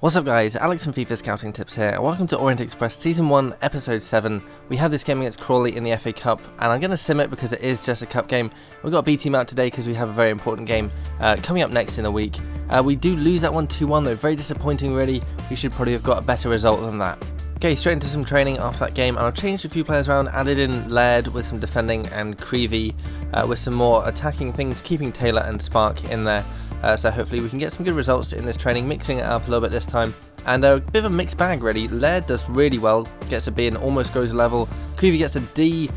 What's up guys, Alex from FIFA Scouting Tips here, and welcome to Orient Express Season 1, Episode 7. We have this game against Crawley in the FA Cup, and I'm going to sim it because it is just a cup game. We've got a B team out today because we have a very important game coming up next in a week. We do lose that one 2-1 though, very disappointing really. We should probably have got a better result than that. Okay, straight into some training after that game, and I've changed a few players around, added in Laird with some defending and Creevy with some more attacking things, keeping Taylor and Spark in there. So hopefully we can get some good results in this training, mixing it up a little bit this time. And a bit of a mixed bag really. Laird does really well, gets a B and almost goes level. Creevy gets a D,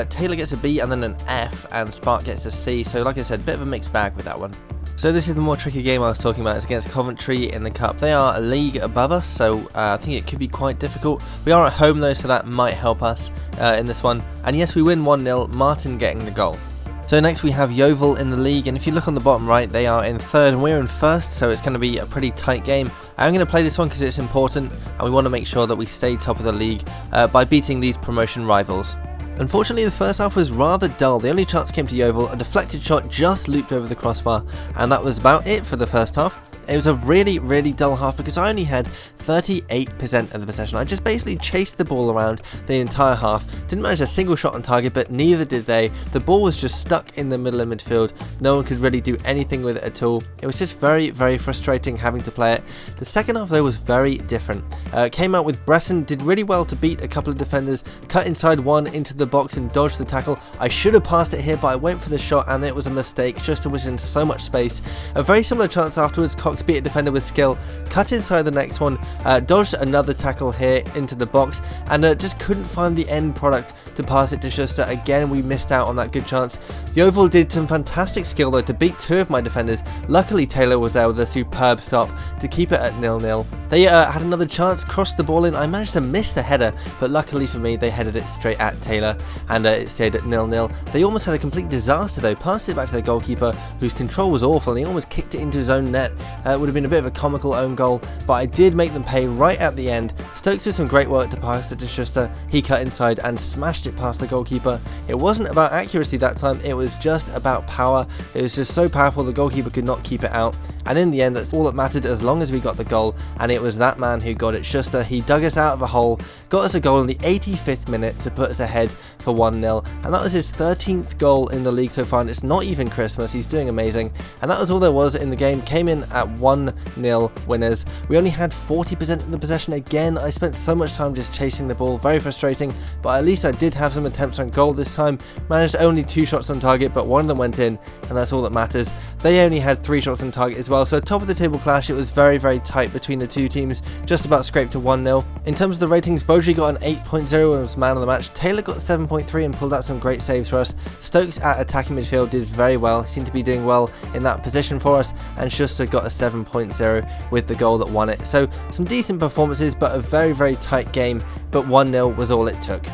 Taylor gets a B and then an F, and Spark gets a C. So like I said, bit of a mixed bag with that one. So this is the more tricky game I was talking about. It's against Coventry in the Cup. They are a league above us, so I think it could be quite difficult. We are at home though, so that might help us in this one. And yes, we win 1-0, Martin getting the goal. So next we have Yeovil in the league, and if you look on the bottom right, they are in third and we're in first, so it's going to be a pretty tight game. I'm going to play this one because it's important, and we want to make sure that we stay top of the league by beating these promotion rivals. Unfortunately, the first half was rather dull. The only chance came to Yeovil, a deflected shot just looped over the crossbar, and that was about it for the first half. It was a really dull half because I only had 38% of the possession. I just basically chased the ball around the entire half. Didn't manage a single shot on target, but neither did they. The ball was just stuck in the middle of midfield. No one could really do anything with it at all. It was just very frustrating having to play it. The second half though was very different. Came out with Bresson, did really well to beat a couple of defenders, cut inside one into the box and dodged the tackle. I should have passed it here, but I went for the shot and it was a mistake. Just was in so much space. A very similar chance afterwards. Cox beat a defender with skill, cut inside the next one, dodged another tackle here into the box, and just couldn't find the end product to pass it to Schuster. Again, we missed out on that good chance. Yeovil did some fantastic skill though to beat two of my defenders. Luckily Taylor was there with a superb stop to keep it at 0-0. They had another chance, crossed the ball in. I managed to miss the header, but luckily for me they headed it straight at Taylor, and it stayed at 0-0. They almost had a complete disaster though, passed it back to the goalkeeper whose control was awful and he almost kicked it into his own net. It would have been a bit of a comical own goal, but I did make them pay right at the end. Stokes did some great work to pass it to Schuster. He cut inside and smashed it past the goalkeeper. It wasn't about accuracy that time, it was just about power. It was just so powerful the goalkeeper could not keep it out, and in the end that's all that mattered as long as we got the goal, and it was that man who got it. Schuster, he dug us out of a hole, got us a goal in the 85th minute to put us ahead for 1-0, and that was his 13th goal in the league so far, and it's not even Christmas. He's doing amazing, and that was all there was in the game. Came in at 1-0 winners. We only had 40% of the possession. Again, I spent so much time just chasing the ball, very frustrating, but at least I did have some attempts on goal this time. Managed only 2 shots on target, but one of them went in, and that's all that matters. They only had 3 shots on target as well, so top of the table clash. It was very tight between the two teams, just about scraped to 1-0. In terms of the ratings, Boyle got an 8.0 and was man of the match. Taylor got 7.3 and pulled out some great saves for us. Stokes at attacking midfield did very well, he seemed to be doing well in that position for us, and Schuster got a 7.0 with the goal that won it. So some decent performances, but a very tight game, but 1-0 was all it took.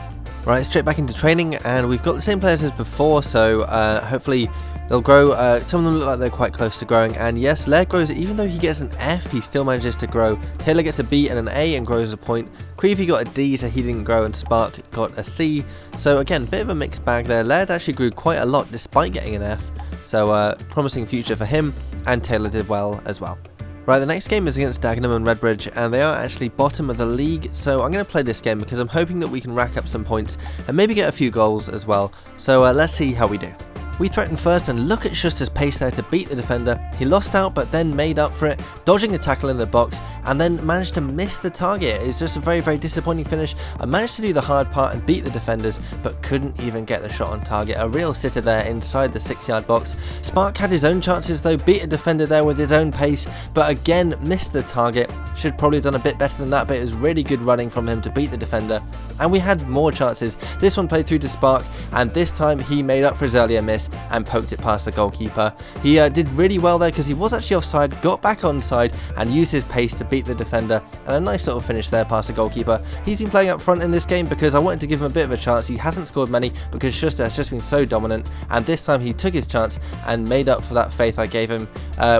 Right, straight back into training, and we've got the same players as before, so hopefully they'll grow. Some of them look like they're quite close to growing, and yes, Laird grows. Even though he gets an F, he still manages to grow. Taylor gets a B and an A and grows a point. Creevy got a D, so he didn't grow, and Spark got a C. So again, bit of a mixed bag there. Laird actually grew quite a lot despite getting an F, so promising future for him, and Taylor did well as well. Right, the next game is against Dagenham and Redbridge, and they are actually bottom of the league, so I'm going to play this game because I'm hoping that we can rack up some points and maybe get a few goals as well. So let's see how we do. We threatened first, and look at Schuster's pace there to beat the defender. He lost out but then made up for it, dodging a tackle in the box, and then managed to miss the target. It's just a very disappointing finish. I managed to do the hard part and beat the defenders, but couldn't even get the shot on target. A real sitter there inside the 6-yard box. Spark had his own chances though, beat a defender there with his own pace, but again missed the target. Should probably have done a bit better than that, but it was really good running from him to beat the defender. And we had more chances. This one played through to Spark, and this time he made up for his earlier miss and poked it past the goalkeeper. He did really well there because he was actually offside, got back onside and used his pace to beat the defender, and a nice little finish there past the goalkeeper. He's been playing up front in this game because I wanted to give him a bit of a chance. He hasn't scored many because Schuster has just been so dominant, and this time he took his chance and made up for that faith I gave him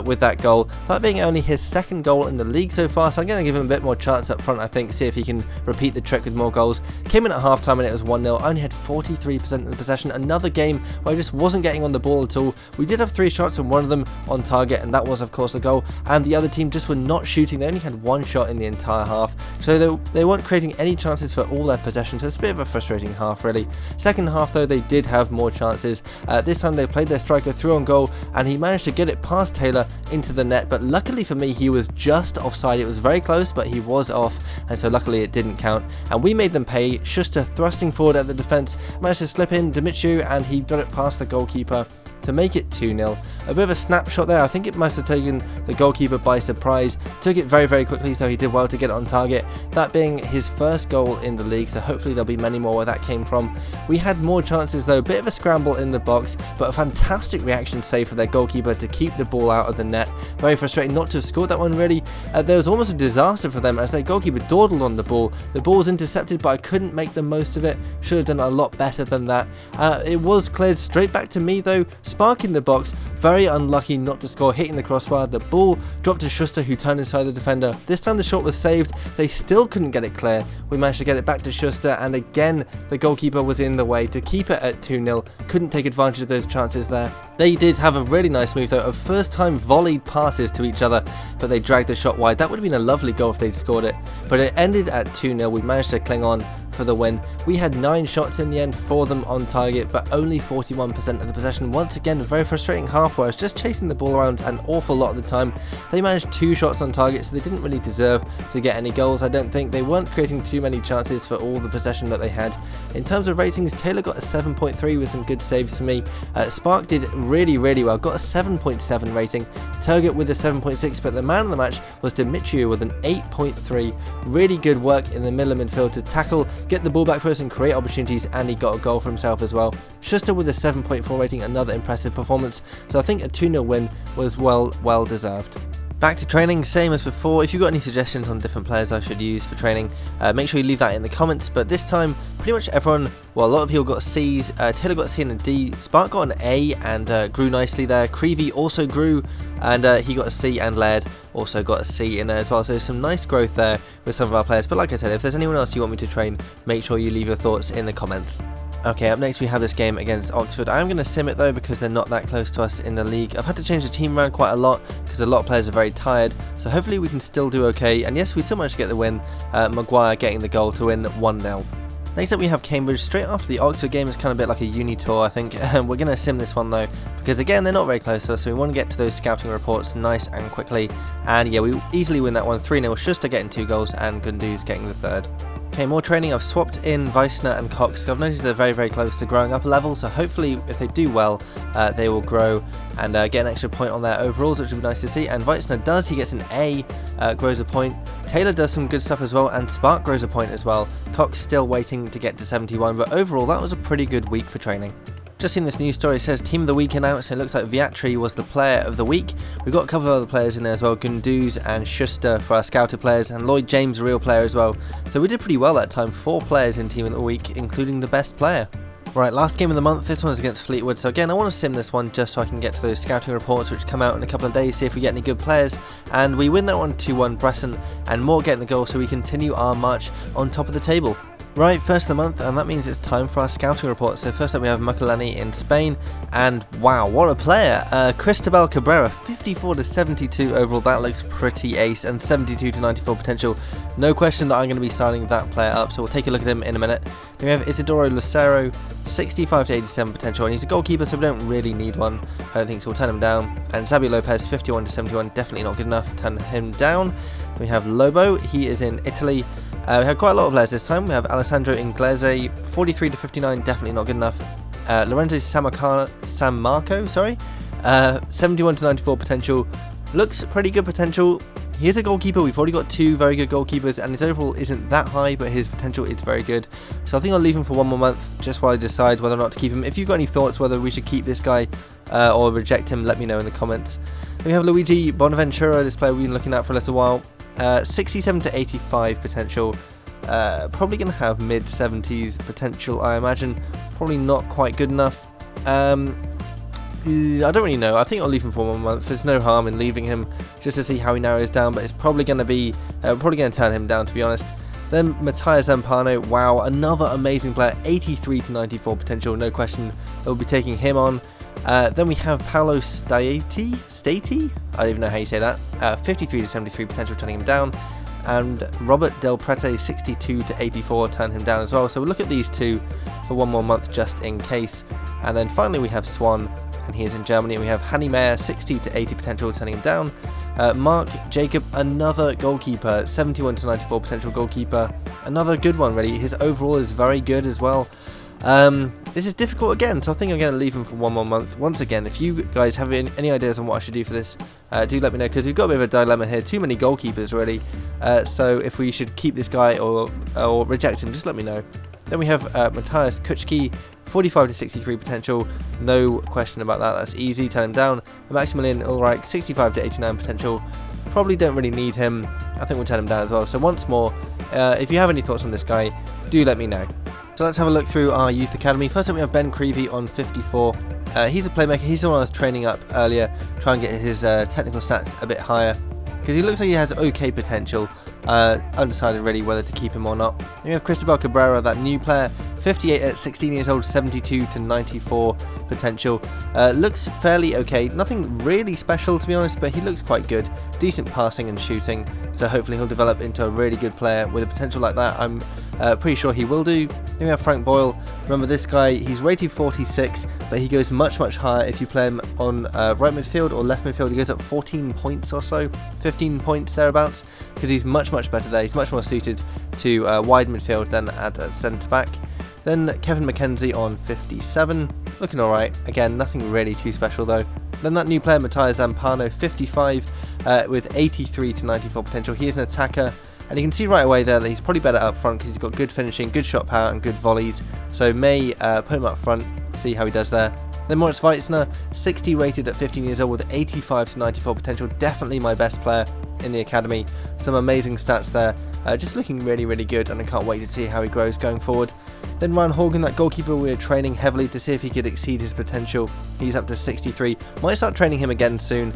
with that goal. That being only his 2nd goal in the league so far, so I'm going to give him a bit more chance up front, I think, see if he can repeat the trick with more goals. Came in at half time and it was 1-0. I only had 43% of the possession. Another game where I just wasn't wasn't getting on the ball at all. We did have 3 shots and one of them on target, and that was of course a goal, and the other team just were not shooting. They only had 1 shot in the entire half, so they weren't creating any chances for all their possession, so it's a bit of a frustrating half really. Second half though, they did have more chances. This time they played their striker through on goal, and he managed to get it past Taylor into the net, but luckily for me he was just offside. It was very close, but he was off, and so luckily it didn't count, and we made them pay. Schuster thrusting forward at the defence, managed to slip in Dimitriou, and he got it past the goalkeeper to make it 2-0. A bit of a snapshot there. I think it must have taken the goalkeeper by surprise. Took it very, very quickly, so he did well to get it on target. That being his first goal in the league, so hopefully there'll be many more where that came from. We had more chances though, a bit of a scramble in the box, but a fantastic reaction save for their goalkeeper to keep the ball out of the net. Very frustrating not to have scored that one really. There was almost a disaster for them as their goalkeeper dawdled on the ball. The ball was intercepted, but I couldn't make the most of it. Should have done a lot better than that. It was cleared straight back to me though. Spark in the box, very unlucky not to score, hitting the crossbar. The ball dropped to Schuster, who turned inside the defender. This time the shot was saved. They still couldn't get it clear. We managed to get it back to Schuster, and again the goalkeeper was in the way to keep it at 2-0. Couldn't take advantage of those chances there. They did have a really nice move though, of first time volleyed passes to each other, but they dragged the shot wide. That would have been a lovely goal if they'd scored it, but it ended at 2-0. We managed to cling on for the win. We had 9 shots in the end for them on target, but only 41% of the possession. Once again, a very frustrating half where I was just chasing the ball around an awful lot of the time. They managed 2 shots on target, so they didn't really deserve to get any goals. I don't think they weren't creating too many chances for all the possession that they had. In terms of ratings, Taylor got a 7.3 with some good saves for me. Spark did really well, got a 7.7 rating. Turgut with a 7.6, but the man of the match was Dimitriou with an 8.3. Really good work in the middle of midfield to tackle, get the ball back for us and create opportunities, and he got a goal for himself as well. Schuster with a 7.4 rating, another impressive performance, so I think a 2-0 win was well deserved. Back to training, same as before. If you've got any suggestions on different players I should use for training, make sure you leave that in the comments. But this time, pretty much everyone, well, a lot of people got C's. Taylor got a C and a D. Spark got an A and grew nicely there. Creevy also grew, and he got a C, and Laird also got a C in there as well. So some nice growth there with some of our players. But like I said, if there's anyone else you want me to train, make sure you leave your thoughts in the comments. Okay, up next we have this game against Oxford. I am going to sim it though because they're not that close to us in the league. I've had to change the team around quite a lot because a lot of players are very tired, so hopefully we can still do okay. And yes, we still managed to get the win. Maguire getting the goal to win 1-0. Next up we have Cambridge. Straight after the Oxford game, it's kind of a bit like a uni tour, I think. We're going to sim this one though, because again they're not very close to us, so we want to get to those scouting reports nice and quickly. And yeah, we easily win that one 3-0. Schuster getting 2 goals and Gunduz getting the 3rd. Okay, more training. I've swapped in Weissner and Cox. I've noticed they're very close to growing up a level, so hopefully if they do well, they will grow and get an extra point on their overalls, which would be nice to see. And Weissner does, he gets an A, grows a point. Taylor does some good stuff as well, and Spark grows a point as well. Cox still waiting to get to 71, but overall that was a pretty good week for training. Just seen this news story, it says Team of the Week announced, and it looks like Viatri was the player of the week. We've got a couple of other players in there as well, Gunduz and Schuster for our scouted players, and Lloyd James, a real player as well. So we did pretty well that time, 4 players in Team of the Week, including the best player. Right, last game of the month, this one is against Fleetwood, so again I want to sim this one just so I can get to those scouting reports which come out in a couple of days, see if we get any good players, and we win that one 2-1, Bresson and Moore getting the goal, so we continue our march on top of the table. Right, first of the month, and that means it's time for our scouting report. So first up we have Makalani in Spain, and wow, what a player! Cristobal Cabrera, 54 to 72 overall, that looks pretty ace, and 72 to 94 potential. No question that I'm going to be signing that player up, so we'll take a look at him in a minute. Then we have Isidoro Lucero, 65 to 87 potential, and he's a goalkeeper, so we don't really need one, I don't think, so we'll turn him down. And Xabi Lopez, 51 to 71, definitely not good enough, turn him down. Then we have Lobo, he is in Italy. We have quite a lot of players this time. We have Alessandro Inglese, 43 to 59, definitely not good enough. Lorenzo Sammarco, 71 to 94 potential, looks pretty good potential. He is a goalkeeper, we've already got 2 very good goalkeepers, and his overall isn't that high, but his potential is very good. So I think I'll leave him for 1 more month, just while I decide whether or not to keep him. If you've got any thoughts whether we should keep this guy or reject him, let me know in the comments. Then we have Luigi Bonaventure, this player we've been looking at for a little while. 67 to 85 potential, probably going to have mid-70s potential, I imagine. Probably not quite good enough. I don't really know. I think I'll leave him for 1 month. There's no harm in leaving him just to see how he narrows down, but it's probably going to be, probably going to turn him down, to be honest. Then Mataya Zampano, wow, another amazing player, 83 to 94 potential, no question, they'll be taking him on. Then we have Paolo Stati, I don't even know how you say that, 53 to 73 potential, turning him down, and Robert Del Prete 62 to 84, turn him down as well. So we'll look at these two for one more month just in case. And then finally we have Swan, and he is in Germany. We have Hanny Mayer 60 to 80 potential, turning him down. Mark Jacob, another goalkeeper, 71 to 94 potential goalkeeper, another good one really. His overall is very good as well. This is difficult again, so I think I'm going to leave him for one more month. Once again, if you guys have any ideas on what I should do for this, do let me know, because we've got a bit of a dilemma here. Too many goalkeepers really, so if we should keep this guy or reject him, just let me know. Then we have Matthias Kuchki, 45 to 63 potential, no question about that, that's easy, turn him down. Maximilian Ulreich, 65 to 89 potential, probably don't really need him, I think we'll turn him down as well. So once more, if you have any thoughts on this guy, do let me know. So let's have a look through our youth academy. First up we have Ben Creevy on 54. He's a playmaker, he's the one I was training up earlier, try and get his technical stats a bit higher, because he looks like he has okay potential. Undecided really whether to keep him or not. Then we have Cristobal Cabrera, that new player, 58 at 16 years old, 72 to 94 potential. Looks fairly okay, nothing really special to be honest, but he looks quite good. Decent passing and shooting, so hopefully he'll develop into a really good player with a potential like that. I'm pretty sure he will do. Then we have Frank Boyle. Remember this guy, he's rated 46, but he goes much higher if you play him on right midfield or left midfield. He goes up 14 points or so, 15 points thereabouts, because he's much better there. He's much more suited to wide midfield than at centre back. Then Kevin McKenzie on 57, looking alright. Again, nothing really too special though. Then that new player Mataya Zampano, 55, with 83 to 94 potential. He is an attacker, and you can see right away there that he's probably better up front because he's got good finishing, good shot power and good volleys. So may put him up front, see how he does there. Then Moritz Weitzner, 60 rated at 15 years old with 85 to 94 potential. Definitely my best player in the academy. Some amazing stats there. Just looking really good, and I can't wait to see how he grows going forward. Then Ryan Horgan, that goalkeeper we're training heavily to see if he could exceed his potential. He's up to 63. Might start training him again soon,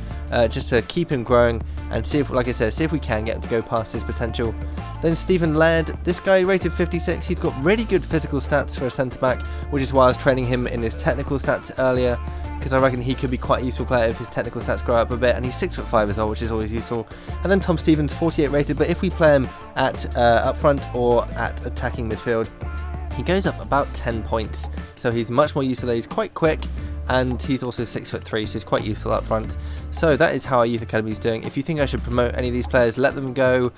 just to keep him growing and see if, like I said, see if we can get him to go past his potential. Then Stephen Laird, this guy rated 56. He's got really good physical stats for a centre back, which is why I was training him in his technical stats earlier, because I reckon he could be quite a useful player if his technical stats grow up a bit, and he's 6'5" as well, which is always useful. And then Tom Stevens, 48 rated, but if we play him at up front or at attacking midfield, he goes up about 10 points, so he's much more useful there. He's quite quick, and he's also 6'3", so he's quite useful up front. So that is how our youth academy is doing. If you think I should promote any of these players, let them go,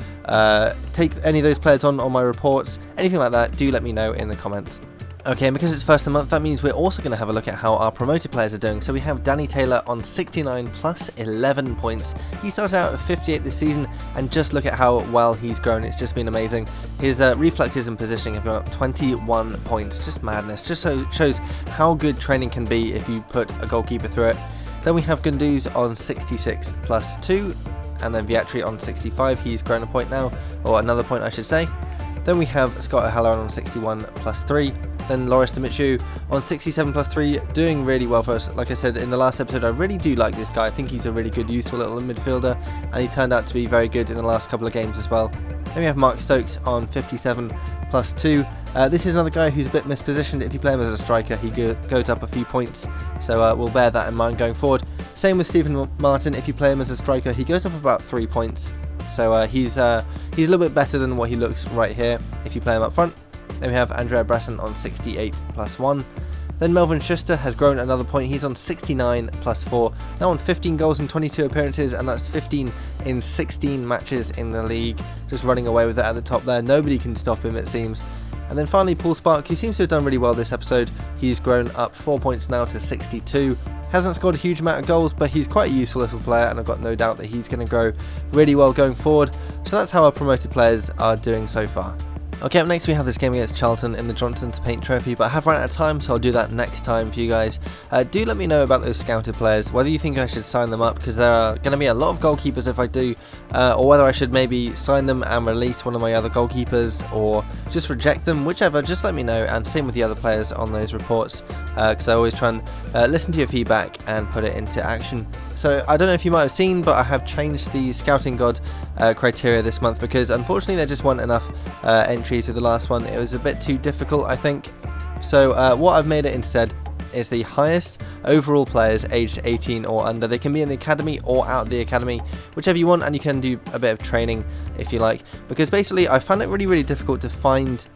take any of those players on my reports, anything like that, do let me know in the comments. Okay, and because it's first of the month, that means we're also going to have a look at how our promoted players are doing. So we have Danny Taylor on 69 plus 11 points. He started out at 58 this season, and just look at how well he's grown. It's just been amazing. His reflexes and positioning have gone up 21 points. Just madness. Just so shows how good training can be if you put a goalkeeper through it. Then we have Gunduz on 66 plus 2, and then Viatri on 65. He's grown a point now, or another point I should say. Then we have Scott Halleran on 61 plus 3. Then Loris Dimitriou on 67 plus 3, doing really well for us. Like I said in the last episode, I really do like this guy. I think he's a really good, useful little midfielder, and he turned out to be very good in the last couple of games as well. Then we have Mark Stokes on 57 plus 2. This is another guy who's a bit mispositioned. If you play him as a striker, he goes up a few points, so we'll bear that in mind going forward. Same with Stephen Martin. If you play him as a striker, he goes up about 3 points. So he's a little bit better than what he looks right here if you play him up front. Then we have Andrea Bresson on 68 plus 1. Then Melvin Schuster has grown another point. He's on 69 plus 4. Now on 15 goals in 22 appearances, and that's 15 in 16 matches in the league. Just running away with it at the top there. Nobody can stop him, it seems. And then finally Paul Spark, who seems to have done really well this episode. He's grown up 4 points now to 62. Hasn't scored a huge amount of goals, but he's quite a useful little player, and I've got no doubt that he's going to grow really well going forward. So that's how our promoted players are doing so far. Okay, up next we have this game against Charlton in the Johnson's Paint Trophy, but I have run out of time, so I'll do that next time for you guys. Do let me know about those scouted players, whether you think I should sign them up, because there are going to be a lot of goalkeepers if I do, or whether I should maybe sign them and release one of my other goalkeepers, or just reject them, whichever. Just let me know, and same with the other players on those reports, because I always try and listen to your feedback and put it into action. So I don't know if you might have seen, but I have changed the Scouting God criteria this month, because unfortunately there just weren't enough entries with the last one. It was a bit too difficult, I think. So what I've made it instead is the highest overall players aged 18 or under. They can be in the academy or out of the academy, whichever you want, and you can do a bit of training if you like, because basically I found it really difficult to find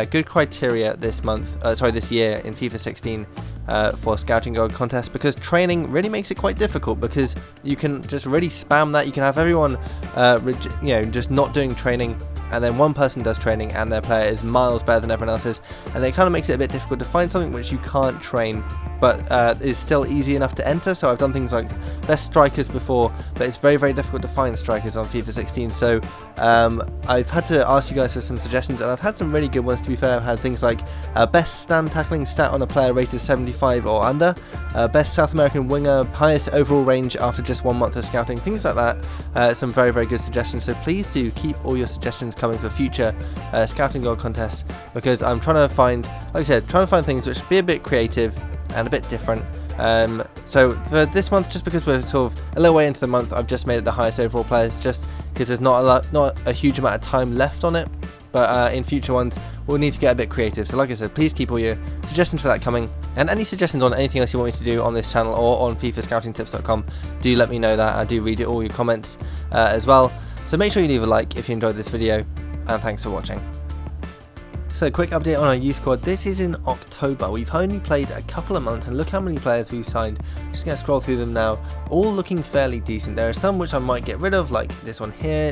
good criteria this year in FIFA 16 for Scouting Gold contest, because training really makes it quite difficult, because you can just really spam that. You can have everyone just not doing training, and then one person does training and their player is miles better than everyone else's, and it kind of makes it a bit difficult to find something which you can't train but is still easy enough to enter. So I've done things like best strikers before, but it's very difficult to find strikers on FIFA 16, so I've had to ask you guys for some suggestions, and I've had some really good ones, to be fair. I've had things like best stand tackling stat on a player rated 75 or under, best South American winger, highest overall range after just 1 month of scouting, things like that. Some very good suggestions, so please do keep all your suggestions coming for future Scouting Gold contests, because I'm trying to find, like I said, things which be a bit creative and a bit different. So for this month, just because we're sort of a little way into the month, I've just made it the highest overall players, just because there's not a huge amount of time left on it. But in future ones, we'll need to get a bit creative. So like I said, please keep all your suggestions for that coming, and any suggestions on anything else you want me to do on this channel or on FIFAscoutingtips.com, do let me know that. I do read all your comments as well. So make sure you leave a like if you enjoyed this video, and thanks for watching. So quick update on our youth squad. This is in October. We've only played a couple of months, and look how many players we've signed. Just going to scroll through them now, all looking fairly decent. There are some which I might get rid of, like this one here,